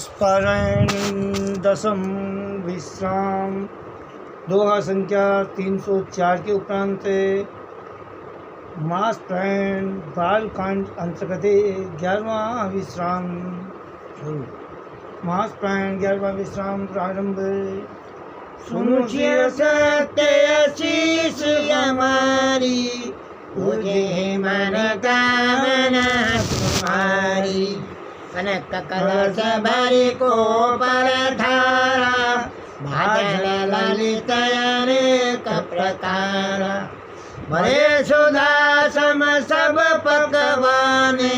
मासपारायण दसम विश्राम दोहा संख्या 304 के उपरांत मासपारायण बालकांड अंतर्गत 11वां विश्राम। मासपारायण 11वां विश्राम प्रारंभ। सुनुचिय सत्य शीश हमारी, तुझे मन कामना तुम्हारी। कनक कलश भरी को पर धारा, भाजन ललित अनेक प्रकार। बड़े सुधा सम सब पकवाने,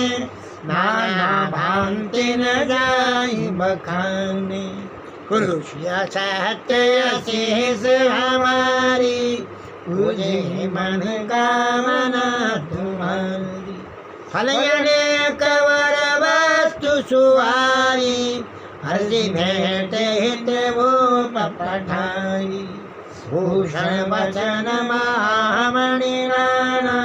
नाना भांति न जाई बखाने। पुरुषिया सत्य शीश हमारी, तुझे मन कामना तुम्हारी। फल अनेक वर वस्तु सुहारी, हर्षि भेंट हित वो पठाई। भूषण वचन महामणि नाना,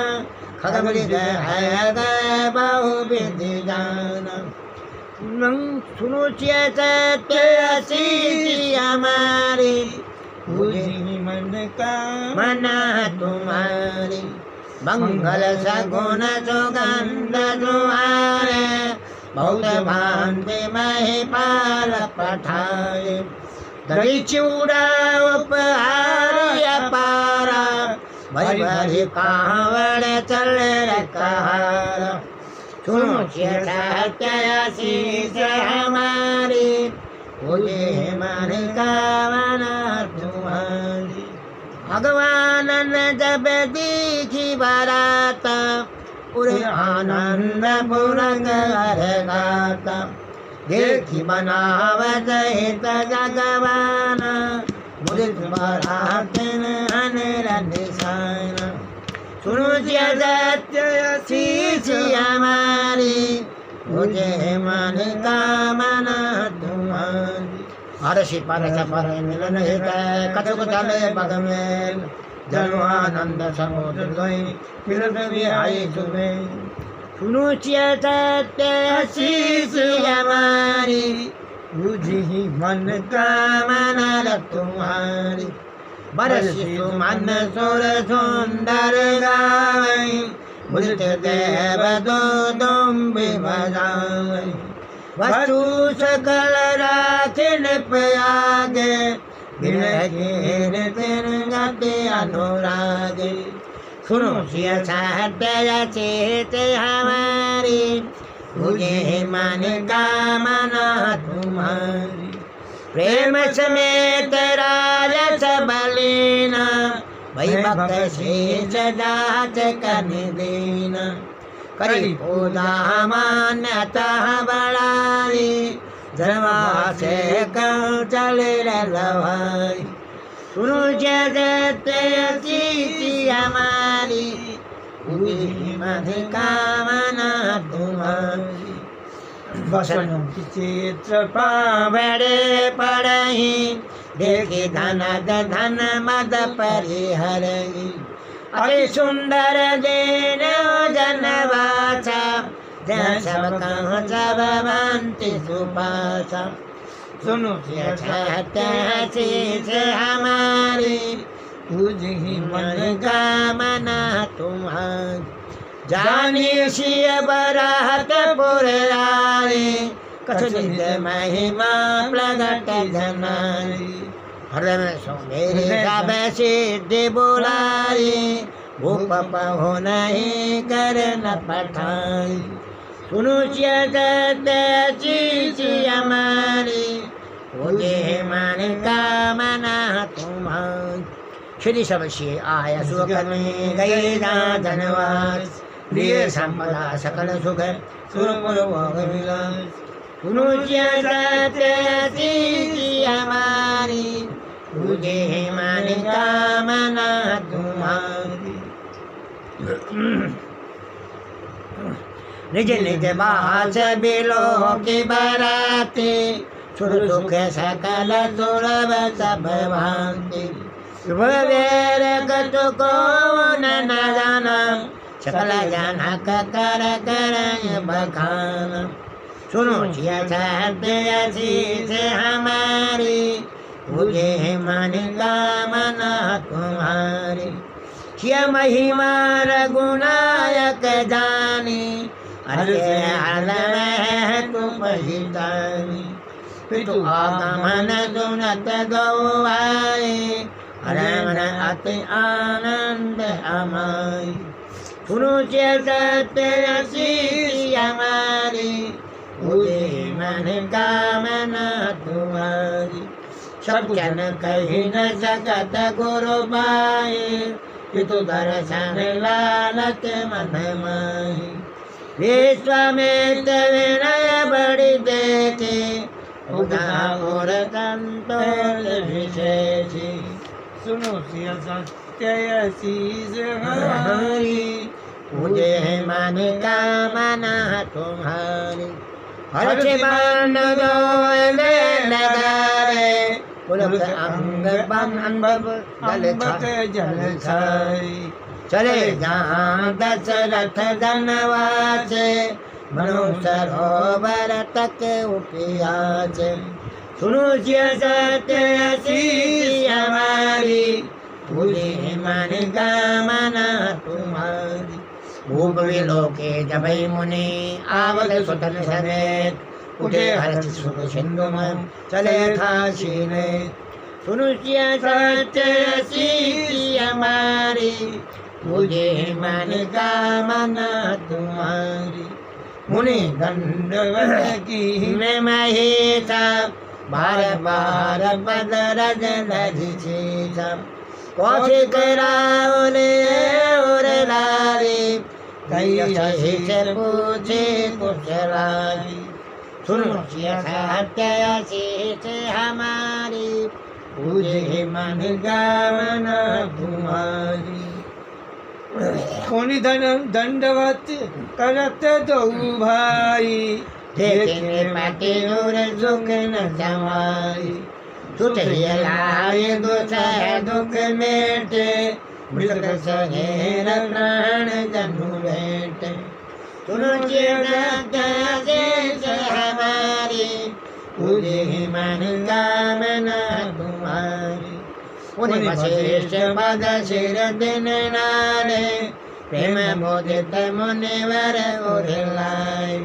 खगमृग है गए बहुविधि जाना। सुनुचिय सत्य शीश हमारी, तुझे मन कामना तुम्हारी। मंगल सगुण सुगंध तुम्हारे, बहुत भांति महिपाल पठाए। दही चूड़ा उपहार अपारा, भरी भरी कांवड़ चल रखहारा। सुनुचिय सत्य शीश हमारी, तुझे मन कामना तुम्हारी। भगवान ने जब दीखी बराता, पूरे आनंद पूरक गाता। देखी बनावत हित जगवाना, मुदित बरातन अनिर निशाना। सुनुचिय सत्य शीश हमारी, तुझे मन कामना तुम्हारी। हर्षि परस पर मिलन हित, कछुक चले पग मेल। जन्मानंद समुद्र गई, मिलन विहाई तुम्हें। सुनुचिय सत्य शीश हमारी, तुझे मन कामना तुम्हारी। बरसि सुमन सुर सुंदर गावै, मुदित देव दो दुम्बि बजावै। वस्तु सकल राखिन प्रयागे, गिन दिन गति अनुरागे। सुनुचिय सत्य शीश हमारी, तुझे मन कामना तुम्हारी। प्रेम समेत राजस बलीना, भई भक्त शीश जाच कर दीना। करी पूजा मान्यता बड़ाई, धर्मा से कं चले लवाई। सुनुचिय सत्य शीश हमारी, तुझे मन कामना तुम्हारी। वसनों की चित्र पावड़े पड़ही, देखी धन धन मद परिहरही। अति सुंदर देन जनवासा, सब कहाँ सब भांति सुपासा। सुनुचिय सत्य शीश हमारी, तुझे मन कामना तुम्हारी। जानी शिय बराहत पुरारी, कछु निज महिमा प्रगट धनारी। हृदय में सुमेरी सब सिद्धि बुलारी, भूप पहो नहीं कर न पठाई। सुनुचिय सत्य शीश हमारी, तुझे मन कामना तुम्हारी। श्री सबसे आय सुख में गई धनवास, लिए संपदा सकल सुख सुरपुर विलास। सुनुचिय सत्य शीश हमारी, तुझे मन कामना तुम्हारी। निज निज बास बिलो की बराती, सुर सुख सकल सुरभ सब भांति। वेर कछु को न जाना, सकल जाना कर कर बखान। सुनो शीश हमारी, पूजे मन कामना तुम्हारी। किया महिमा रघुनायक जानी, अरे हाल में तुम ही जानी। पितु आगमन सुनत गौआए, अरे मन अति आनंद हमारी। सुनो सत्य शीश हमारी, पूजे मन कामना तुम्हारी। सब जन कही न सकत गुरु पाए, पितु दर्शन लालच मन माही। विश्वामित्र विनय बड़ी देखे, उदार संतोष विशेष। सुनो सत्य शीश हमारी, पूजे मन कामना तुम्हारी। हर्ष बाण लगारे, पुलक अंग जल छाई। चले जहाँ दशरथ जनवासे, मनो सरोवर तक उपयासे। सुनो सत्य शीश हमारी, पूजे मन कामना तुम्हारी। भूप विलोके जबै मुनि, आवत सुतन समेत, उठे हर्ष सुख सिंधु मन, चले काशी में। सुनो सत्य शीश हमारी, पूजे मन कामना तुम्हारी। मुनि दंडवत की में महेशा, बार बार बदरज लजिशेषा। कौशिक रावले और लारे, कैया से पूछे कुशलारी। सुनो सत्य शीश हमारी, पूजे मन कामना तुम्हारी। कोनी दंडवत करत दो भाई, देखे पाटे और सुख न समाई। सुतरिया लाए दुसह दुख मेटे, मृत सहेर प्राण जनु बेटे। सुनो सत्य शीश हमारी, पूजे मन कामना तुम्हारी। उनि वशिष्ठ पद शिर दिन नारे, प्रेम मोदित मुनिवर उर्लाए।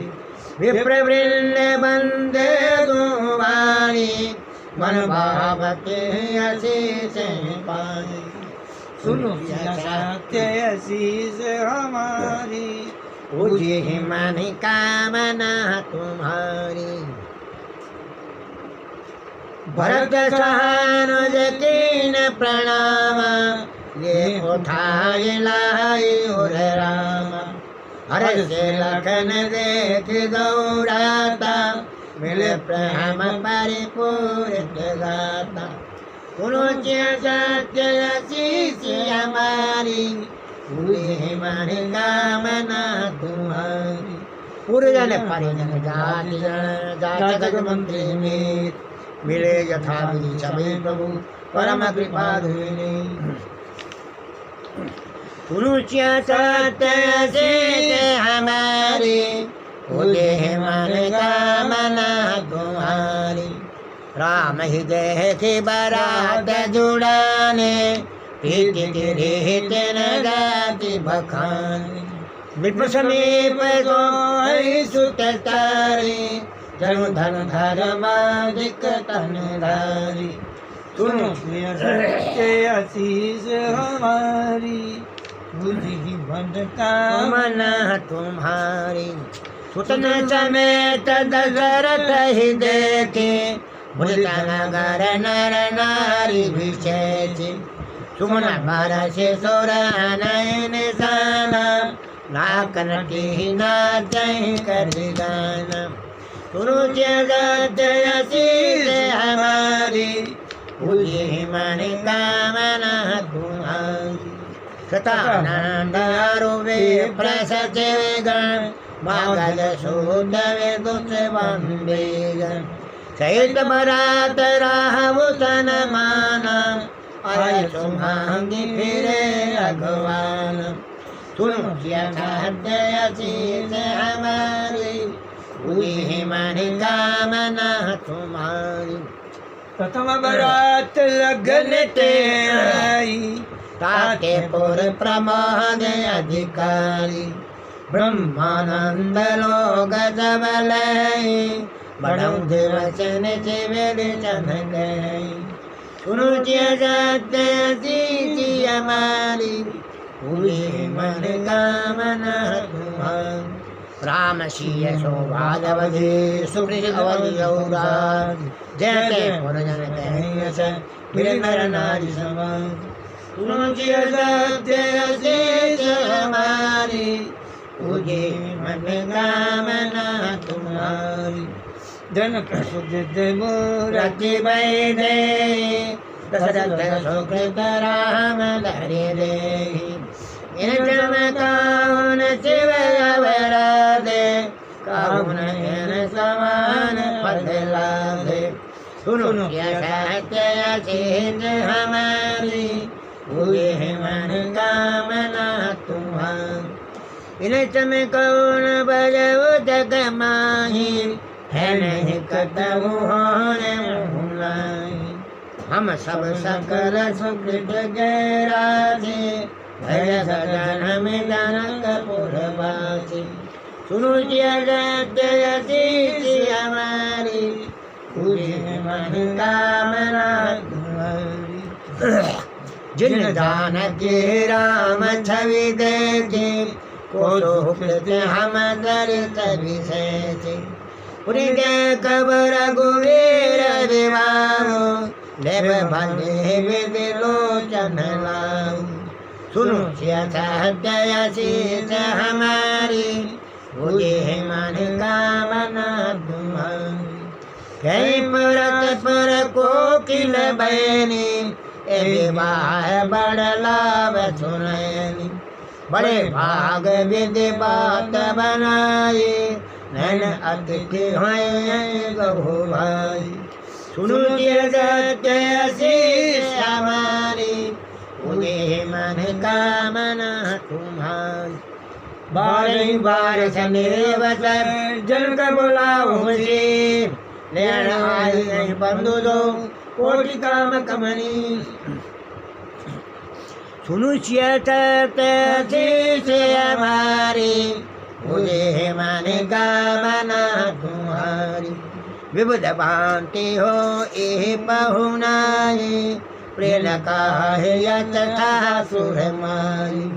विप्र वृंद बंदे तुम्हारी, मन भावते आशीष पाए। सुनो सत्य शीश हमारी, पूजे मन कामना तुम्हारी। भरत सहानुज कीन प्रणाम, ये उठाए लाई और राम। हर्ष लखन देख दौड़ाता, मिले प्रेम परिपूर्ण गाता। सुनो सत्य शीश हमारी, पूजे मन कामना तुम्हारी। पुरजन परिजन जाति जग मंत्री में, मिले यथा विधि सभी प्रभु परम कृपा धुने। सुनो सत्य शीश हमारी, पूजे मन कामना तुम्हारी। राम ही देखे बारात जुड़ाने, प्रीति किरीट न गाति बखाने। विप्र समीप सोई सुत तारी, जन्म धन धर्मादिक तन धारी। सुनो सत्य शीश हमारी, बुद्धि मन कामना तुम्हारी। सुतन समेत दशरथ ही देखे, भूलता नगर नर नारी विशेषी। सुमन बारह से 16 नयन साना, नाकन की नाच कर गाना। सुनो सत्य शीश हमारी, पूजे मन कामना तुम्हारी। सतानंद अरुवे प्रसचे गण, मागल सूद विदुष वंदेगण। सहित बरात राहु तन माना, आय सुमांगी फिरे अगवान। सुनो सत्य शीश हमारी, पूरी मन कामना तुम्हारी। प्रथम बरात लगन ते आई, ताके पुर प्रमोद अधिकारी। ब्रह्मानंद लोग जब लय, बढ़ऊ वचन चिविल चन गए। सुनो सत्य सीची हमारी, पूरी मन कामना तुम्हारी। राम सिय सौभाग्यवती सुकृत अवधि औराज, जयते पुरजन कहियस मिल नर नारी समान। सुनो सत्य सीच हमारी, पूरी मन कामना तुम्हारी। जनक सुजित रति वैदे, दशरथ सुकृत राम धरि देहि। इन जम काहुन शिव अवराधे, काहुन इन समान पद लाधे। सुनो सत्य असीच हमारी, पूरी मन कामना तुम्हारी। इन चम कौन बजऊ जग माही, है नहीं कतहु होने मुलाई। हम सब सकल सुकृत गैराजे, भय सदन में जनकपुरवासी। सुनो सत्य सीच हमारी, पूरी मन कामना तुम्हारी। जिन जानकी राम छवि देखे, को सुकृत हम दरित विशेष। पुरी कबर गुवीर विवाह, देव भले विधि लोचन लाऊ। सुनो सत्य सीच हमारी, पूरी मन कामना तुम्हारी। कई पुरत पर कोकिल बैनी, ए विवाह बड़ लाभ सुनैनी। बड़े भाग विधि बात बनाई, नैन अतिथि हैं गहु भाई। सुनो सत्य सीच हमारी, पूरी मन कामना तुम्हारी। बारी बार सनेवत जनक बुलाओ मुझे, लेन आई बंधु दो कोटि काम कमनी। सुनो सत्य सीच हमारी, पूरी मन कामना तुम्हारी। विबुध भांति हो ए पहुनाई, प्रेम काहे यथा सुर मारी।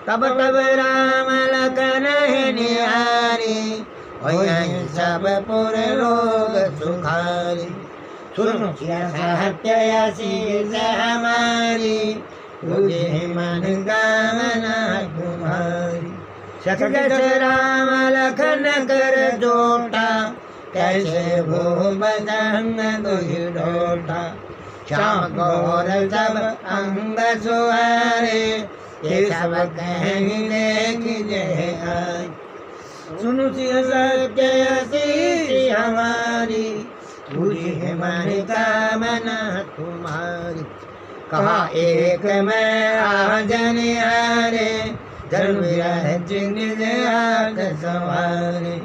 तब तब राम लखन निहारी, होई सब पुर लोग सुखारी। सुनो सत्य सीच हमारी, पूरी मन कामना तुम्हारी। सखगत राम लखन कर जोटा, कैसे वो बजंग दुहि डोटा। श्याम गौर सब अंग सुहारे, ये सब कहीं देख जय आए। सुनो सत्य सीच हमारी, पूरी मन कामना तुम्हारी। कहा एक मैं आजन हारे, धर्म निज हाथ सवारे।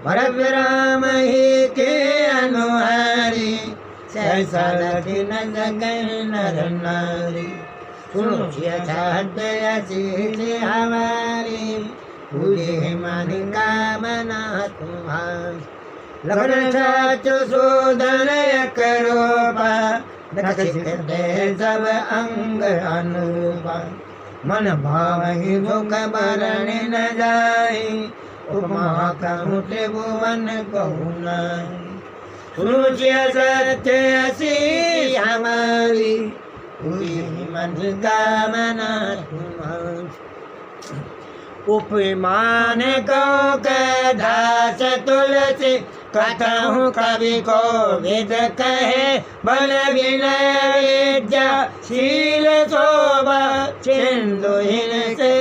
भरत राम ही के अनुहारी, सहसा लखी न जगह नर नारी। सुनो सत्य सीच हमारी, पूरी मन कामना तुम्हारी। लखन चाचु सूदन एक रूपा, दे सब अंग अनुपा। मन भावहि मुख बरण न जाई, उपमा कहूँ त्रिभुवन कहूँ नाई। सुनो सत्य सीच हमारी, पूरी मन कामना तुम्हारी। उपमान को दास तुलसी, कथहु कवि को विद कहे। बल विनय विद्या शील शोभा, सिंधुहीन से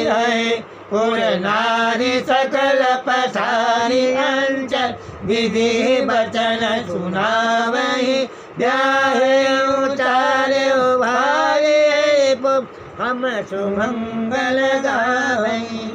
रहे। पुर नारी सकल पसारी, अंचल विधि वचन सुनावहि। ब्याहे उतारे भारे, हम सुमंगल गावहि।